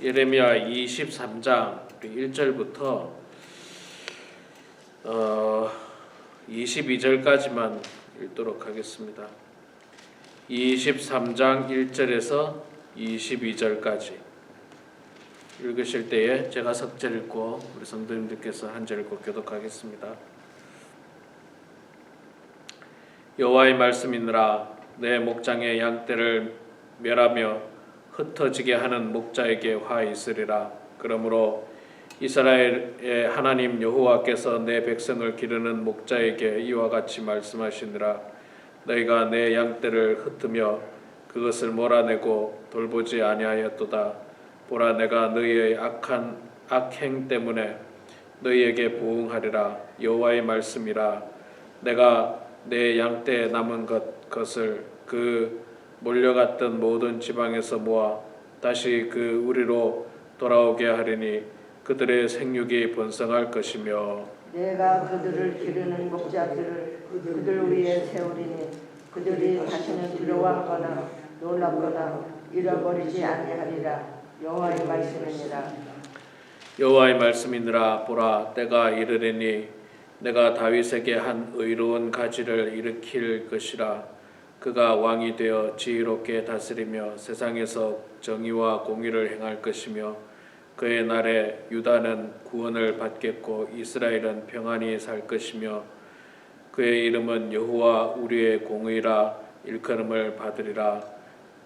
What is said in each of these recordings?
예레미야 23장 1절부터 22절까지만 읽도록 하겠습니다. 23장 1절에서 22절까지 읽으실 때에 제가 석 절 읽고 우리 성도님들께서 한 절 읽고 교독하겠습니다. 여호와의 말씀이니라. 내 목장의 양떼를 멸하며 흩어지게 하는 목자에게 화 있으리라. 그러므로 이스라엘의 하나님 여호와께서 내 백성을 기르는 목자에게 이와 같이 말씀하시니라. 너희가 내 양떼를 흩으며 그것을 몰아내고 돌보지 아니하였도다. 보라, 내가 너희의 악행 때문에 너희에게 보응하리라. 여호와의 말씀이라. 내가 내 양떼에 남은 것을 그 몰려갔던 모든 지방에서 모아 다시 그 우리로 돌아오게 하리니 그들의 생육이 번성할 것이며 내가 그들을 기르는 목자들을 그들 위에 세우리니 그들이 다시는 두려워하거나 놀랍거나 잃어버리지 아니하리라. 여호와의 말씀이니라. 여호와의 말씀이니라. 보라, 때가 이르리니 내가 다윗에게 한 의로운 가지를 일으킬 것이라. 그가 왕이 되어 지혜롭게 다스리며 세상에서 정의와 공의를 행할 것이며 그의 날에 유다는 구원을 받겠고 이스라엘은 평안히 살 것이며 그의 이름은 여호와 우리의 공의라 일컬음을 받으리라.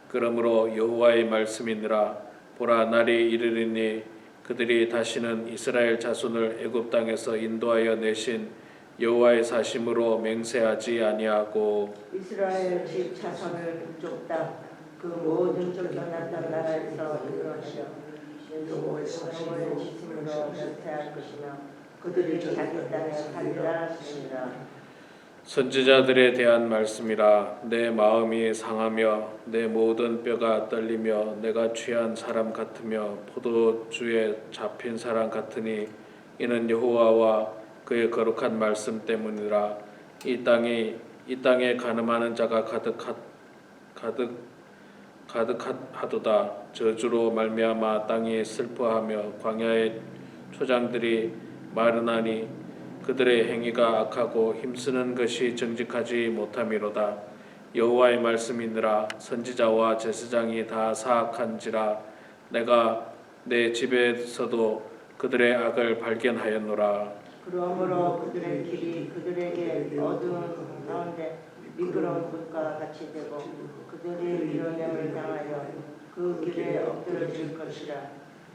그러므로 여호와의 말씀이니라. 보라, 날이 이르리니 그들이 다시는 이스라엘 자손을 애굽 땅에서 인도하여 내신 여호와의 사심으로 맹세하지 아니하고 이스라엘 집 자손을 그쪽 땅 그 모든 쫓겨났던 나라에서 이끌어내려 여호와의 지심으로 맹세할 것이며 그들이 자기 땅에 살리라 하시니라. 선지자들에 대한 말씀이라. 내 마음이 상하며 내 모든 뼈가 떨리며 내가 취한 사람 같으며 포도주에 잡힌 사람 같으니 이는 여호와와 그의 거룩한 말씀 때문이라. 이 땅에 가늠하는 자가 가득하도다. 저주로 말미암아 땅이 슬퍼하며 광야의 초장들이 마르나니 그들의 행위가 악하고 힘쓰는 것이 정직하지 못함이로다. 여호와의 말씀이니라. 선지자와 제사장이 다 사악한지라. 내가 내 집에서도 그들의 악을 발견하였노라. 그러므로 그들의 길이 그들에게 어두운 가운데 미끄러운 곳과 같이 되고 그들의 밀어냄을 당하여 그 길에 엎드러질 것이라.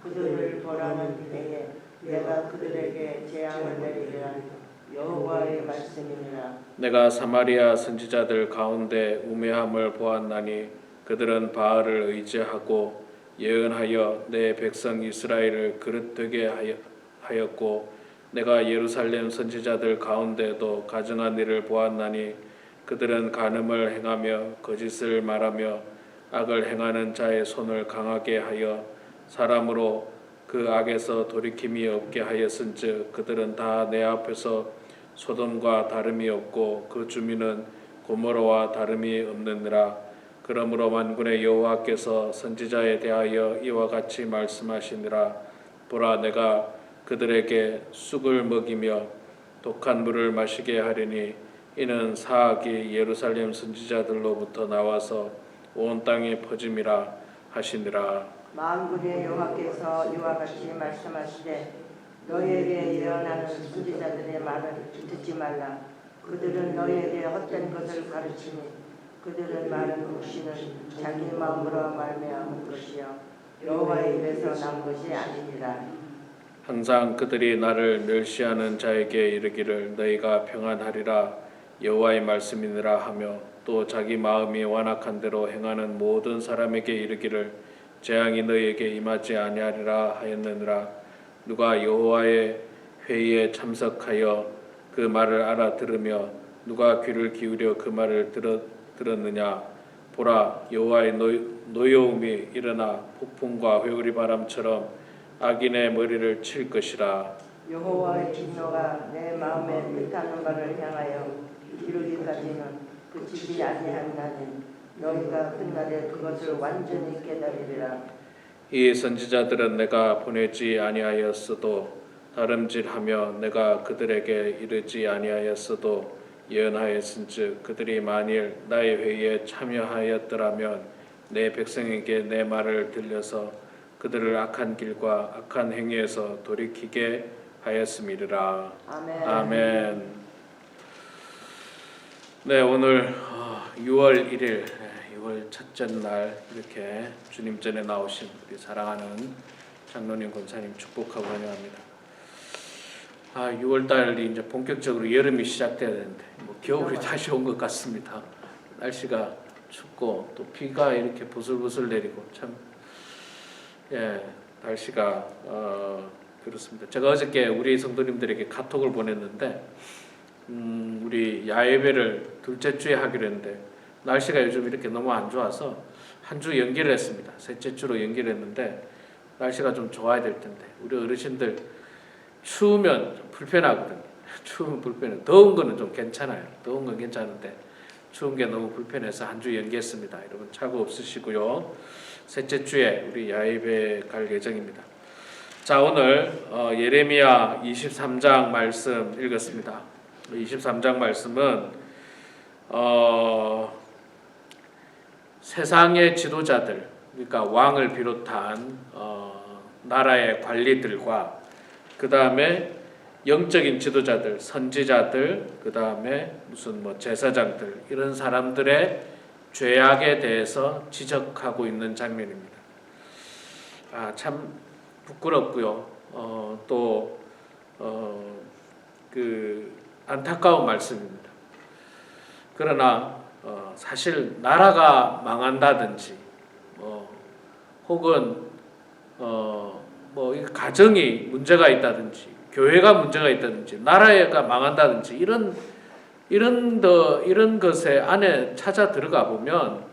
그들을 벌하는 때에 내가 그들에게 재앙을 내리리라. 여호와의 말씀이니라. 내가 사마리아 선지자들 가운데 우매함을 보았나니 그들은 바알을 의지하고 예언하여 내 백성 이스라엘을 그릇되게 하였고 내가 예루살렘 선지자들 가운데도 가증한 일을 보았나니 그들은 간음을 행하며 거짓을 말하며 악을 행하는 자의 손을 강하게 하여 사람으로 그 악에서 돌이킴이 없게 하였은즉 그들은 다 내 앞에서 소돔과 다름이 없고 그 주민은 고모라와 다름이 없느니라. 그러므로 만군의 여호와께서 선지자에 대하여 이와 같이 말씀하시니라. 보라, 내가 그들에게 쑥을 먹이며 독한 물을 마시게 하리니 이는 사악이 예루살렘 선지자들로부터 나와서 온 땅에 퍼짐이라 하시니라. 만군의 여호와께서 이와 같이 말씀하시되 너희에게 예언하는 선지자들의 말을 듣지 말라. 그들은 너희에게 헛된 것을 가르치니 그들은 말은 묵시는 자기 마음으로 말미암은 것이요 여호와의 입에서 난 것이 아니니라. 항상 그들이 나를 멸시하는 자에게 이르기를 너희가 평안하리라 여호와의 말씀이니라 하며 또 자기 마음이 완악한 대로 행하는 모든 사람에게 이르기를 재앙이 너희에게 임하지 아니하리라 하였느니라. 누가 여호와의 회의에 참석하여 그 말을 알아들으며 누가 귀를 기울여 그 말을 들었느냐. 보라, 여호와의 노여움이 일어나 폭풍과 회오리 바람처럼 악인의 머리를 칠 것이라. 여호와의 진노가 내 마음에 뜻하는 바를 향하여 이르기까지는 그치지 아니한다니 너희가 그날에 그것을 완전히 깨달으리라. 이 선지자들은 내가 보내지 아니하였어도 다름질하며 내가 그들에게 이르지 아니하였어도 예언하였은즉 그들이 만일 나의 회의에 참여하였더라면 내 백성에게 내 말을 들려서 그들을 악한 길과 악한 행위에서 돌이키게 하였음이리라. 아멘. 아멘. 네, 오늘 6월 1일 6월 첫째 날 이렇게 주님 전에 나오신 우리 사랑하는 장로님 권사님 축복하고 환영합니다. 6월 달이 이제 본격적으로 여름이 시작돼야 되는데 뭐 겨울이 다시 온 것 같습니다. 날씨가 춥고 또 비가 이렇게 부슬부슬 내리고 참 날씨가 그렇습니다. 제가 어저께 우리 성도님들에게 카톡을 보냈는데 우리 야예배를 둘째 주에 하기로 했는데 날씨가 요즘 이렇게 너무 안 좋아서 한 주 연기를 했습니다. 셋째 주로 연기를 했는데 날씨가 좀 좋아야 될 텐데 우리 어르신들 추우면 좀 불편하거든요. 추우면 불편해. 더운 거는 좀 괜찮아요. 더운 건 괜찮은데 추운 게 너무 불편해서 한 주 연기했습니다. 여러분 차고 없으시고요. 셋째 주에 우리 야예배 갈 예정입니다. 자, 오늘 예레미야 23장 말씀 읽었습니다. 23장 말씀은 세상의 지도자들, 그러니까 왕을 비롯한 나라의 관리들과 그 다음에 영적인 지도자들, 선지자들, 그 다음에 무슨 뭐 제사장들 이런 사람들의 죄악에 대해서 지적하고 있는 장면입니다. 참 부끄럽고요. 그 안타까운 말씀입니다. 그러나 사실 나라가 망한다든지 혹은 이 가정이 문제가 있다든지 교회가 문제가 있다든지 나라가 망한다든지 이런 것에 안에 찾아 들어가 보면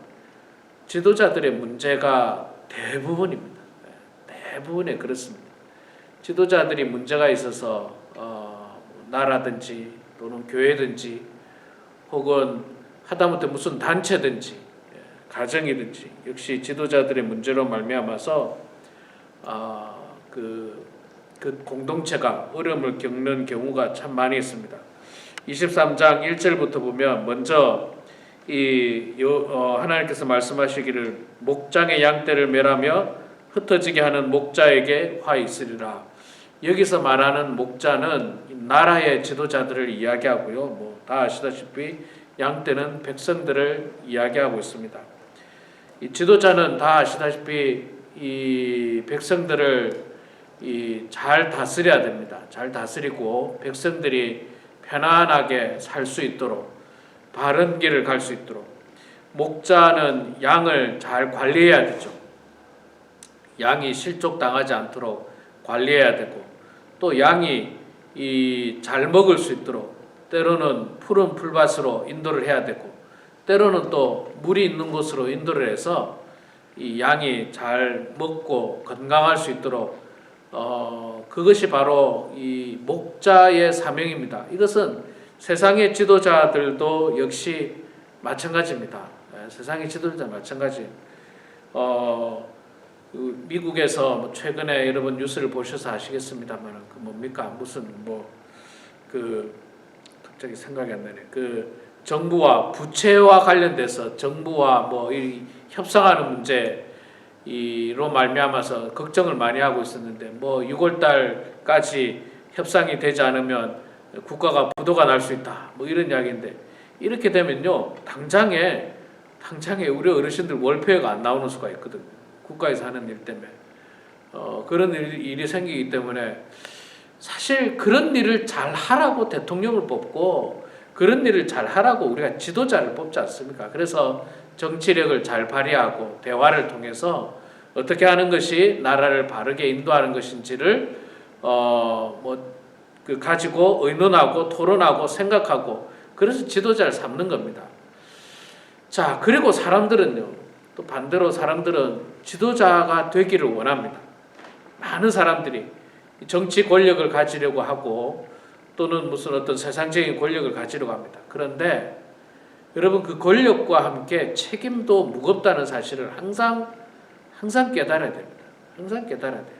지도자들의 문제가 대부분입니다. 대부분에 그렇습니다. 지도자들이 문제가 있어서 나라든지 또는 교회든지 혹은 하다못해 무슨 단체든지 가정이든지 역시 지도자들의 문제로 말미암아서 그 공동체가 어려움을 겪는 경우가 참 많이 있습니다. 23장 1절부터 보면 먼저 하나님께서 말씀하시기를 목장의 양떼를 멸하며 흩어지게 하는 목자에게 화 있으리라. 여기서 말하는 목자는 나라의 지도자들을 이야기하고요. 다 아시다시피 양떼는 백성들을 이야기하고 있습니다. 이 지도자는 다 아시다시피 이 백성들을 잘 다스려야 됩니다. 잘 다스리고 백성들이 편안하게 살 수 있도록 바른 길을 갈 수 있도록 목자는 양을 잘 관리해야 되죠. 양이 실족당하지 않도록 관리해야 되고 또 양이 잘 먹을 수 있도록 때로는 푸른 풀밭으로 인도를 해야 되고 때로는 또 물이 있는 곳으로 인도를 해서 이 양이 잘 먹고 건강할 수 있도록 그것이 바로 이 목자의 사명입니다. 이것은 세상의 지도자들도 역시 마찬가지입니다. 세상의 지도자 마찬가지. 미국에서 최근에 여러분 뉴스를 보셔서 아시겠습니다만 그 뭡니까 무슨 갑자기 생각이 안 나네. 그 정부와 부채와 관련돼서 정부와 이 협상하는 문제로 말미암아서 걱정을 많이 하고 있었는데 6월 달까지 협상이 되지 않으면 국가가 부도가 날 수 있다. 이런 이야기인데 이렇게 되면요 당장에 우리 어르신들 월표가 안 나오는 수가 있거든요. 국가에서 하는 일 때문에 그런 일이 생기기 때문에 사실 그런 일을 잘 하라고 대통령을 뽑고 그런 일을 잘 하라고 우리가 지도자를 뽑지 않습니까? 그래서 정치력을 잘 발휘하고 대화를 통해서 어떻게 하는 것이 나라를 바르게 인도하는 것인지를 가지고 의논하고 토론하고 생각하고 그래서 지도자를 삼는 겁니다. 자, 그리고 사람들은요, 또 반대로 사람들은 지도자가 되기를 원합니다. 많은 사람들이 정치 권력을 가지려고 하고 또는 무슨 어떤 세상적인 권력을 가지려고 합니다. 그런데 여러분 그 권력과 함께 책임도 무겁다는 사실을 항상 깨달아야 됩니다. 항상 깨달아야 돼요.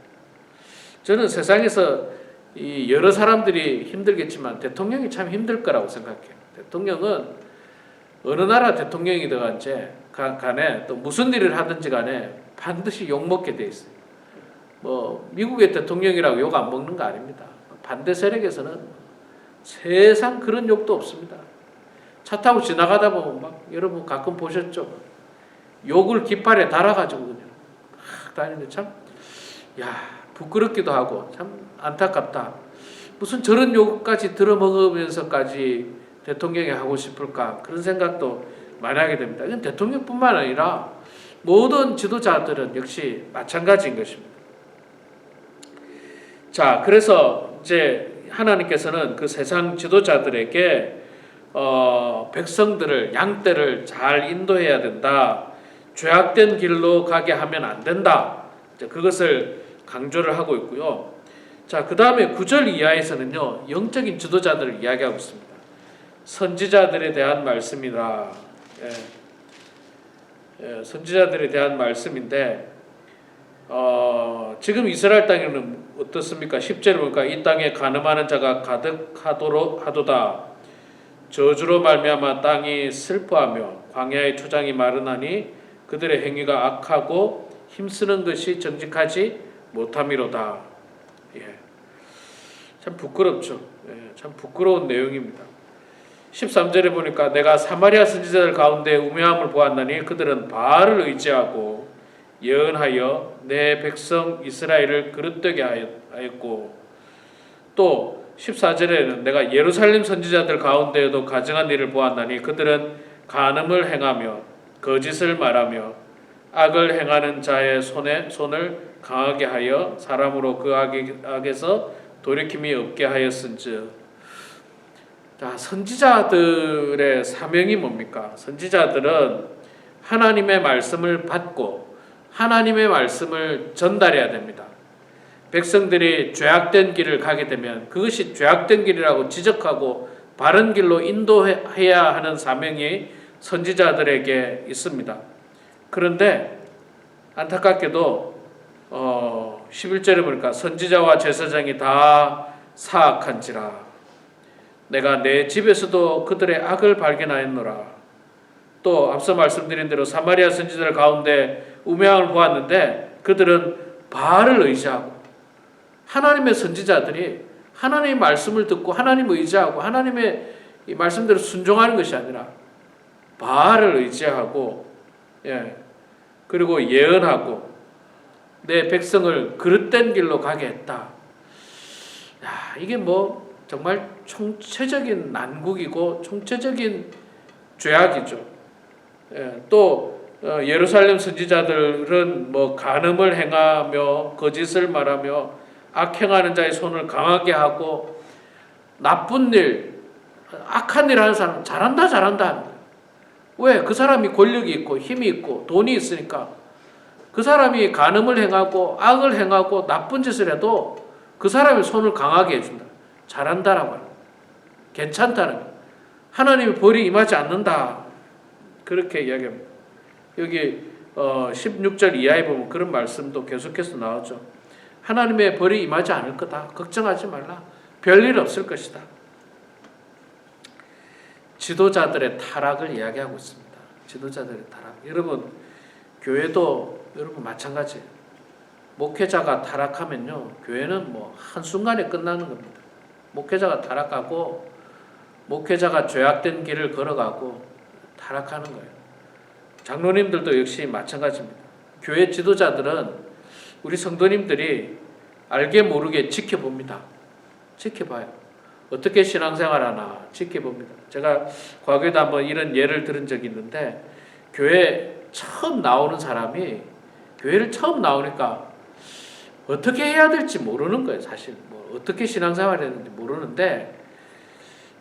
저는 세상에서 이 여러 사람들이 힘들겠지만 대통령이 참 힘들 거라고 생각해요. 대통령은 어느 나라 대통령이든 간에 또 무슨 일을 하든지 간에 반드시 욕먹게 돼 있어요. 뭐 미국의 대통령이라고 욕 안 먹는 거 아닙니다. 반대 세력에서는 세상 그런 욕도 없습니다. 차 타고 지나가다 보면 막 여러분 가끔 보셨죠? 욕을 깃발에 달아가지고 그냥 막 다니는데 참 부끄럽기도 하고 참 안타깝다. 무슨 저런 욕까지 들어먹으면서까지 대통령이 하고 싶을까 그런 생각도 많이 하게 됩니다. 이건 대통령뿐만 아니라 모든 지도자들은 역시 마찬가지인 것입니다. 자, 그래서 이제 하나님께서는 그 세상 지도자들에게 백성들을 양떼를 잘 인도해야 된다. 죄악된 길로 가게 하면 안 된다. 이제 그것을 강조를 하고 있고요. 자, 그 다음에 9절 이하에서는요, 영적인 지도자들을 이야기하고 있습니다. 선지자들에 대한 말씀이라. 선지자들에 대한 말씀인데, 지금 이스라엘 땅에는 어떻습니까? 10절에 보니까 이 땅에 간음하는 자가 가득하도다. 저주로 말미암아 땅이 슬퍼하며 광야의 초장이 마르나니 그들의 행위가 악하고 힘쓰는 것이 정직하지 못함이로다. 참 부끄럽죠. 참 부끄러운 내용입니다. 13절에 보니까 내가 사마리아 선지자들 가운데 우매함을 보았나니 그들은 바알을 의지하고 예언하여 내 백성 이스라엘을 그릇되게 하였고, 또 14절에는 내가 예루살렘 선지자들 가운데에도 가증한 일을 보았나니 그들은 간음을 행하며 거짓을 말하며 악을 행하는 자의 손을 강하게 하여 사람으로 그 악에서 돌이킴이 없게 하였은즉. 자, 선지자들의 사명이 뭡니까? 선지자들은 하나님의 말씀을 받고 하나님의 말씀을 전달해야 됩니다. 백성들이 죄악된 길을 가게 되면 그것이 죄악된 길이라고 지적하고 바른 길로 인도해야 하는 사명이 선지자들에게 있습니다. 그런데 안타깝게도 11절에 보니까 선지자와 제사장이 다 사악한지라 내가 내 집에서도 그들의 악을 발견하였노라. 또 앞서 말씀드린 대로 사마리아 선지자들 가운데 우매함을 보았는데 그들은 바알을 의지하고, 하나님의 선지자들이 하나님의 말씀을 듣고 하나님을 의지하고 하나님의 이 말씀대로 순종하는 것이 아니라 바알을 의지하고, 그리고 예언하고 내 백성을 그릇된 길로 가게 했다. 이게 뭐 정말 총체적인 난국이고 총체적인 죄악이죠. 또 예루살렘 선지자들은 뭐 간음을 행하며 거짓을 말하며 악행하는 자의 손을 강하게 하고 나쁜 일, 악한 일 하는 사람은 잘한다. 왜? 그 사람이 권력이 있고 힘이 있고 돈이 있으니까. 그 사람이 간음을 행하고 악을 행하고 나쁜 짓을 해도 그 사람의 손을 강하게 해준다. 잘한다라고 합니다. 괜찮다는 거예요. 하나님의 벌이 임하지 않는다. 그렇게 이야기합니다. 여기 16절 이하에 보면 그런 말씀도 계속해서 나오죠. 하나님의 벌이 임하지 않을 거다. 걱정하지 말라. 별일 없을 것이다. 지도자들의 타락을 이야기하고 있습니다. 지도자들의 타락. 여러분, 교회도 여러분 마찬가지예요. 목회자가 타락하면요, 교회는 뭐 한순간에 끝나는 겁니다. 목회자가 타락하고 목회자가 죄악된 길을 걸어가고 타락하는 거예요. 장로님들도 역시 마찬가지입니다. 교회 지도자들은 우리 성도님들이 알게 모르게 지켜봅니다. 지켜봐요. 어떻게 신앙생활하나 지켜봅니다. 제가 과거에도 한번 이런 예를 들은 적이 있는데, 교회 처음 나오는 사람이 교회를 처음 나오니까 어떻게 해야 될지 모르는 거예요. 사실 뭐 어떻게 신앙생활을 해야 되는지 모르는데,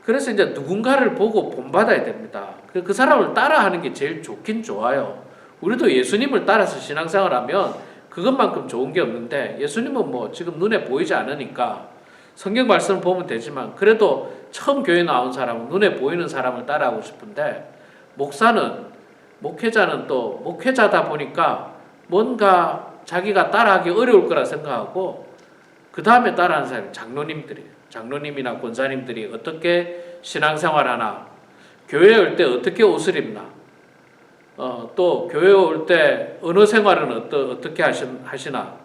그래서 이제 누군가를 보고 본받아야 됩니다. 그 사람을 따라하는 게 제일 좋긴 좋아요. 우리도 예수님을 따라서 신앙생활하면 그것만큼 좋은 게 없는데, 예수님은 뭐 지금 눈에 보이지 않으니까 성경 말씀을 보면 되지만, 그래도 처음 교회 나온 사람은 눈에 보이는 사람을 따라하고 싶은데, 목회자는 또 목회자다 보니까 뭔가 자기가 따라하기 어려울 거라 생각하고 그 다음에 따라하는 사람이 장로님들이에요. 장로님이나 권사님들이 어떻게 신앙생활하나, 교회에 올 때 어떻게 옷을 입나, 또 교회에 올 때 언어 생활은 어떻게 하시나,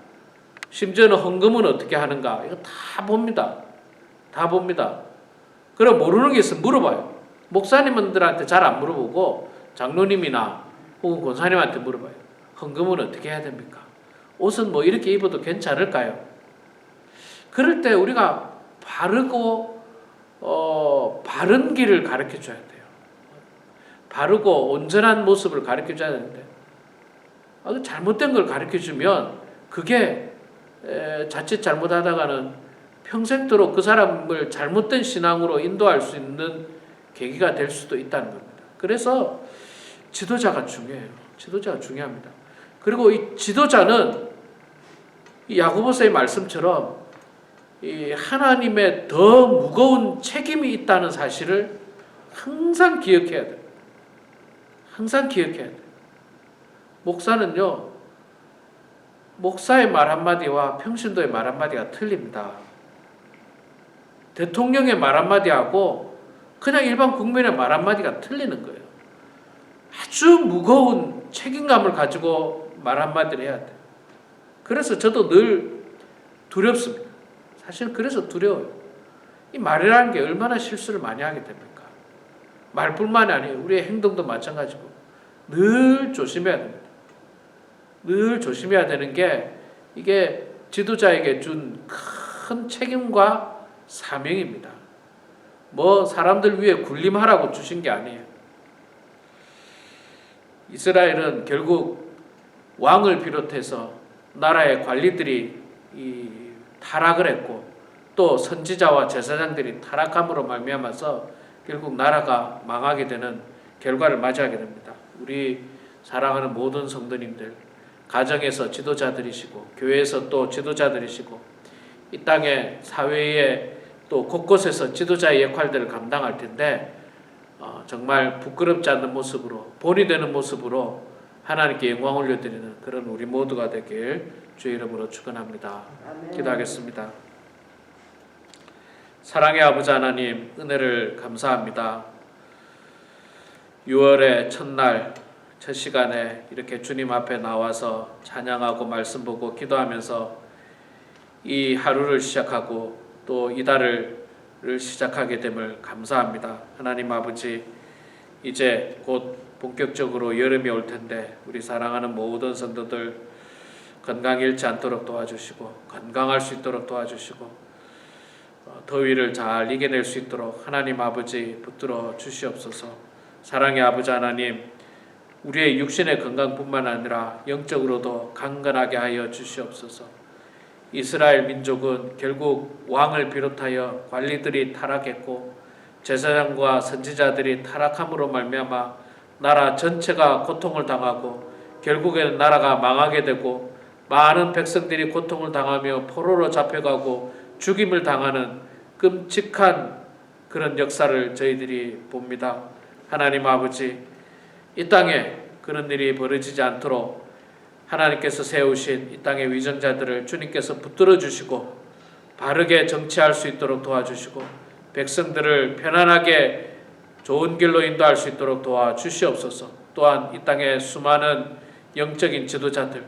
심지어는 헌금은 어떻게 하는가, 이거 다 봅니다. 다 봅니다. 그럼 모르는 게 있으면 물어봐요. 목사님들한테 잘 안 물어보고 장로님이나 혹은 권사님한테 물어봐요. 헌금은 어떻게 해야 됩니까? 옷은 뭐 이렇게 입어도 괜찮을까요? 그럴 때 우리가 바르고 바른 길을 가르쳐 줘야 돼요. 바르고 온전한 모습을 가르쳐 줘야 되는데 잘못된 걸 가르쳐 주면 그게 자칫 잘못하다가는 평생도록 그 사람을 잘못된 신앙으로 인도할 수 있는 계기가 될 수도 있다는 겁니다. 그래서 지도자가 중요해요. 지도자가 중요합니다. 그리고 이 지도자는 이 야고보서의 말씀처럼 이 하나님의 더 무거운 책임이 있다는 사실을 항상 기억해야 돼요. 항상 기억해야 돼요. 목사는요, 목사의 말 한마디와 평신도의 말 한마디가 틀립니다. 대통령의 말 한마디하고 그냥 일반 국민의 말 한마디가 틀리는 거예요. 아주 무거운 책임감을 가지고 말 한마디를 해야 돼요. 그래서 저도 늘 두렵습니다. 사실 그래서 두려워요. 이 말이라는 게 얼마나 실수를 많이 하게 됩니까? 말뿐만이 아니에요. 우리의 행동도 마찬가지고 늘 조심해야 됩니다. 늘 조심해야 되는 게 이게 지도자에게 준 큰 책임과 사명입니다. 뭐 사람들 위해 군림하라고 주신 게 아니에요. 이스라엘은 결국 왕을 비롯해서 나라의 관리들이 타락을 했고 또 선지자와 제사장들이 타락함으로 말미암아서 결국 나라가 망하게 되는 결과를 맞이하게 됩니다. 우리 사랑하는 모든 성도님들, 가정에서 지도자들이시고 교회에서 또 지도자들이시고 이 땅의 사회에 또 곳곳에서 지도자의 역할들을 감당할 텐데 정말 부끄럽지 않는 모습으로 본이 되는 모습으로 하나님께 영광 올려드리는 그런 우리 모두가 되길 주의 이름으로 축원합니다. 기도하겠습니다. 사랑의 아버지 하나님, 은혜를 감사합니다. 6월의 첫날 첫 시간에 이렇게 주님 앞에 나와서 찬양하고 말씀 보고 기도하면서 이 하루를 시작하고 또 이달을 시작하게 됨을 감사합니다. 하나님 아버지, 이제 곧 본격적으로 여름이 올 텐데 우리 사랑하는 모든 성도들 건강 잃지 않도록 도와주시고 건강할 수 있도록 도와주시고 더위를 잘 이겨낼 수 있도록 하나님 아버지 붙들어 주시옵소서. 사랑의 아버지 하나님, 우리의 육신의 건강뿐만 아니라 영적으로도 강건하게 하여 주시옵소서. 이스라엘 민족은 결국 왕을 비롯하여 관리들이 타락했고 제사장과 선지자들이 타락함으로 말미암아 나라 전체가 고통을 당하고 결국에는 나라가 망하게 되고 많은 백성들이 고통을 당하며 포로로 잡혀가고 죽임을 당하는 끔찍한 그런 역사를 저희들이 봅니다. 하나님 아버지, 이 땅에 그런 일이 벌어지지 않도록 하나님께서 세우신 이 땅의 위정자들을 주님께서 붙들어 주시고 바르게 정치할 수 있도록 도와주시고 백성들을 편안하게 좋은 길로 인도할 수 있도록 도와주시옵소서. 또한 이 땅의 수많은 영적인 지도자들,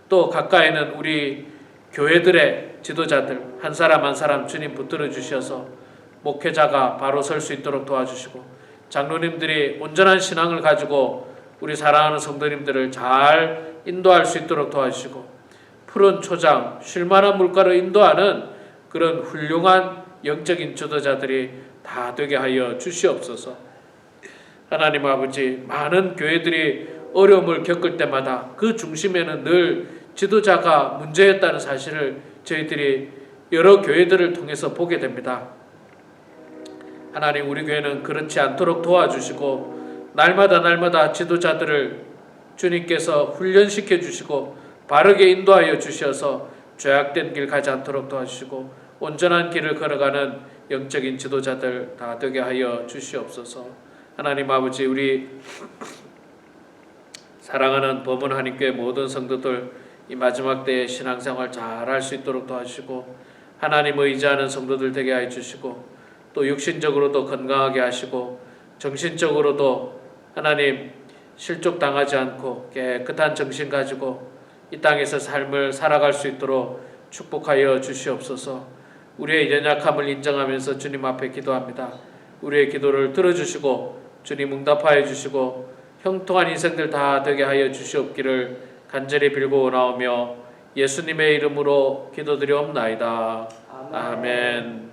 또 가까이는 우리 교회들의 지도자들 한 사람 한 사람 주님 붙들어 주셔서 목회자가 바로 설 수 있도록 도와주시고 장로님들이 온전한 신앙을 가지고 우리 사랑하는 성도님들을 잘 인도할 수 있도록 도와주시고 푸른 초장, 쉴만한 물가로 인도하는 그런 훌륭한 영적인 지도자들이 다 되게 하여 주시옵소서. 하나님 아버지, 많은 교회들이 어려움을 겪을 때마다 그 중심에는 늘 지도자가 문제였다는 사실을 저희들이 여러 교회들을 통해서 보게 됩니다. 하나님, 우리 교회는 그렇지 않도록 도와주시고 날마다 지도자들을 주님께서 훈련시켜 주시고 바르게 인도하여 주셔서 죄악된 길 가지 않도록 도와주시고 온전한 길을 걸어가는 영적인 지도자들 다 되게 하여 주시옵소서. 하나님 아버지, 우리 사랑하는 범은 한인교회 모든 성도들 이 마지막 때에 신앙생활 잘 할 수 있도록 도와주시고 하나님을 의지하는 성도들 되게 해 주시고 또 육신적으로도 건강하게 하시고 정신적으로도 하나님 실족당하지 않고 깨끗한 정신 가지고 이 땅에서 삶을 살아갈 수 있도록 축복하여 주시옵소서. 우리의 연약함을 인정하면서 주님 앞에 기도합니다. 우리의 기도를 들어주시고 주님 응답하여 주시고 형통한 인생들 다 되게 하여 주시옵기를 간절히 빌고 나오며 예수님의 이름으로 기도드리옵나이다. 아멘.